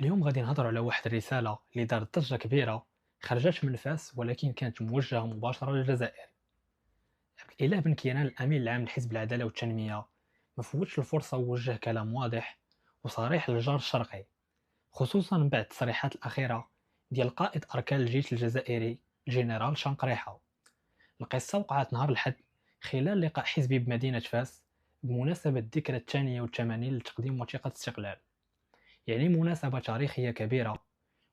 اليوم غادي نهضروا على واحد الرسالة اللي دارت ضجة كبيرة، خرجت من فاس ولكن كانت موجهة مباشرة للجزائر. عبد الإله بن كيران الأمين العام لحزب العدالة والتنمية ما فوتش الفرصة ووجه كلام واضح وصريح للجار الشرقي، خصوصا بعد التصريحات الأخيرة ديال قائد أركان الجيش الجزائري الجنرال شنقريحة. القصة وقعت نهار الأحد خلال لقاء حزبي بمدينة فاس بمناسبة الذكرى الثانية والثمانين لتقديم وثيقة استقلال، يعني مناسبة تاريخية كبيرة.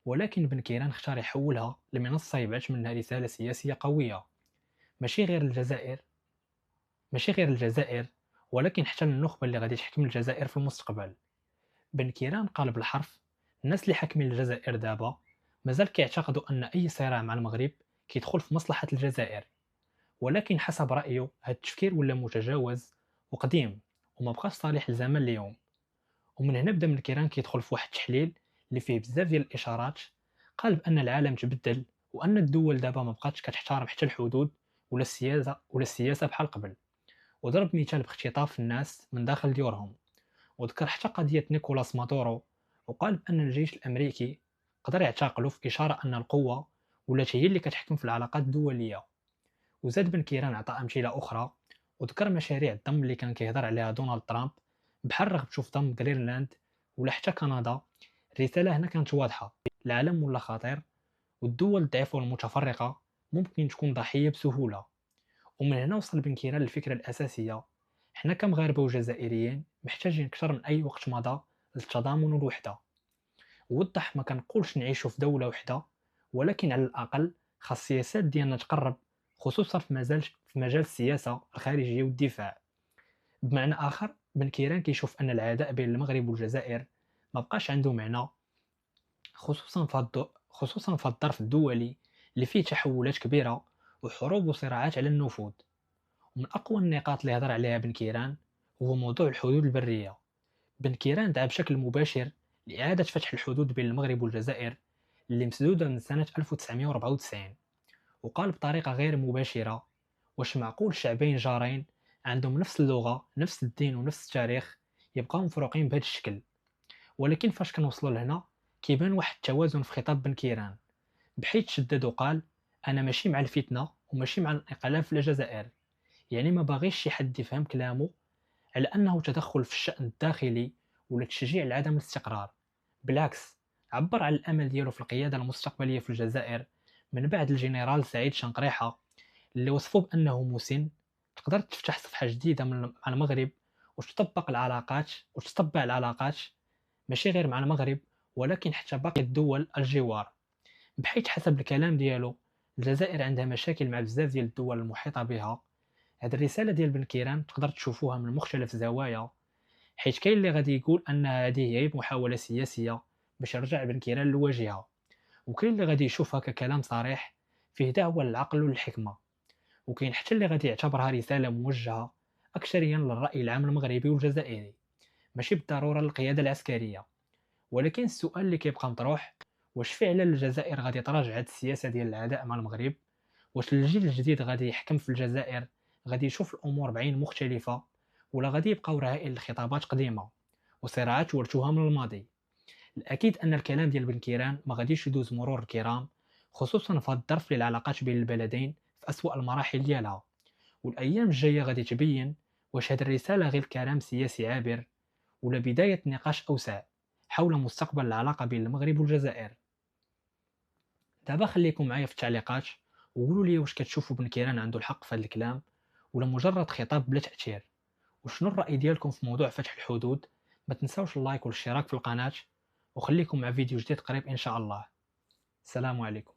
ولكن بن كيران اختار يحولها لمنصة يبعث منها رسالة سياسية قوية، ماشي غير الجزائر ماشي غير الجزائر ولكن حتى النخبة اللي غادي تحكم الجزائر في المستقبل. بن كيران قال بالحرف: الناس اللي حاكمين الجزائر دابا مازال كيعتقدوا أن أي صراع مع المغرب كيدخل في مصلحة الجزائر، ولكن حسب رأيه هذا التفكير ولا متجاوز وقديم وما بقاش صالح لزمن اليوم. ومن هنا بدا بن كيران كيدخل في واحد التحليل اللي فيه بزاف ديال الاشارات. قال بان العالم تبدل وان الدول دابا ما بقاتش كتحترم حتى الحدود ولا السياسه بحال قبل، وضرب مثال باختطاف الناس من داخل ديورهم، وذكر حتى قضيه نيكولاس مادورو، وقال بان الجيش الامريكي قدر يعتقله في اشاره ان القوه ولات هي اللي كتحكم في العلاقات الدوليه. وزاد بن كيران عطى امثله اخرى وذكر مشاريع الضم اللي كان كيهضر عليها دونالد ترامب، بحال رغبته في ضم غرينلاند ولا حتى كندا. الرسالة هنا كانت واضحة: العالم ولا خطير، والدول الضعيفة والمتفرقة ممكن تكون ضحية بسهولة. ومن هنا وصل بن كيران للفكرة الأساسية: حنا كمغاربة وجزائريين محتاجين أكثر من أي وقت مضى للتضامن والوحدة. ووضح: ما كنقولش نعيشوا في دولة وحدة، ولكن على الأقل خاص السياسات ديالنا تقرب، خصوصا في مجال السياسة الخارجية والدفاع. بمعنى آخر، بن كيران كيشوف أن العداء بين المغرب والجزائر ما بقاش عنده معنى، خصوصا في الظرف الدولي اللي فيه تحولات كبيرة وحروب وصراعات على النفوذ. ومن أقوى النقاط اللي هضر عليها بن كيران هو موضوع الحدود البرية. بن كيران دعا بشكل مباشر لإعادة فتح الحدود بين المغرب والجزائر اللي مسدودة من سنة 1994، وقال بطريقة غير مباشرة: واش معقول شعبين جارين عندهم نفس اللغة نفس الدين ونفس التاريخ يبقاو مفروقين بهذا الشكل؟ ولكن فاش كنوصلوا لهنا كيبان واحد التوازن في خطاب بن كيران، بحيث شدد وقال: انا ماشي مع الفتنه وماشي مع الانقلاب في الجزائر. يعني ما باغيش شي حد يفهم كلامه على انه تدخل في الشأن الداخلي ولا تشجيع لعدم الاستقرار. بالعكس، عبر على الامل ديالو في القياده المستقبليه في الجزائر من بعد الجنرال سعيد شنقريحه، اللي وصفه بانه مسن تقدر تفتح صفحه جديده مع المغرب وتطبع العلاقات ماشي غير مع المغرب ولكن حتى باقي الدول الجوار. بحيث حسب الكلام ديالو الجزائر عندها مشاكل مع بزاف ديال الدول المحيطة بها. هاد الرسالة ديال بن كيران تقدر تشوفوها من مختلف الزوايا، حيث كاين اللي غادي يقول ان هذه هي محاولة سياسية باش يرجع بن كيران للواجهة، وكاين اللي غادي يشوفها ككلام صريح فيه دعوة للعقل والحكمة، وكاين حتى اللي غادي يعتبرها رسالة موجهة أكثريا للرأي العام المغربي والجزائري، ماشي بالضرورة للقيادة العسكرية. ولكن السؤال اللي كيبقى مطروح: واش فعلا الجزائر غادي تراجع هاد السياسة ديال العداء مع المغرب؟ واش الجيل الجديد غادي يحكم في الجزائر غادي يشوف الأمور بعين مختلفة، ولا غادي يبقاو رهائن لخطابات قديمة وصراعات ورثوها من الماضي؟ الأكيد أن الكلام ديال بن كيران ما غاديش يدوز مرور الكرام، خصوصا في هاد الظرف اللي العلاقات بين البلدين في أسوأ المراحل ديالها. والأيام الجاية غادي تبين واش هاد الرسالة غير كلام سياسي عابر ولا بداية نقاش أوسع حول مستقبل العلاقة بين المغرب والجزائر. دابا خليكم معايا في التعليقات وقولوا لي واش كتشوفوا بن كيران عنده الحق في هذا الكلام ولا مجرد خطاب بلا تأثير، وشنو الرأي ديالكم في موضوع فتح الحدود. ما تنساوش اللايك والاشتراك في القناة، وخليكم مع فيديو جديد قريب إن شاء الله. السلام عليكم.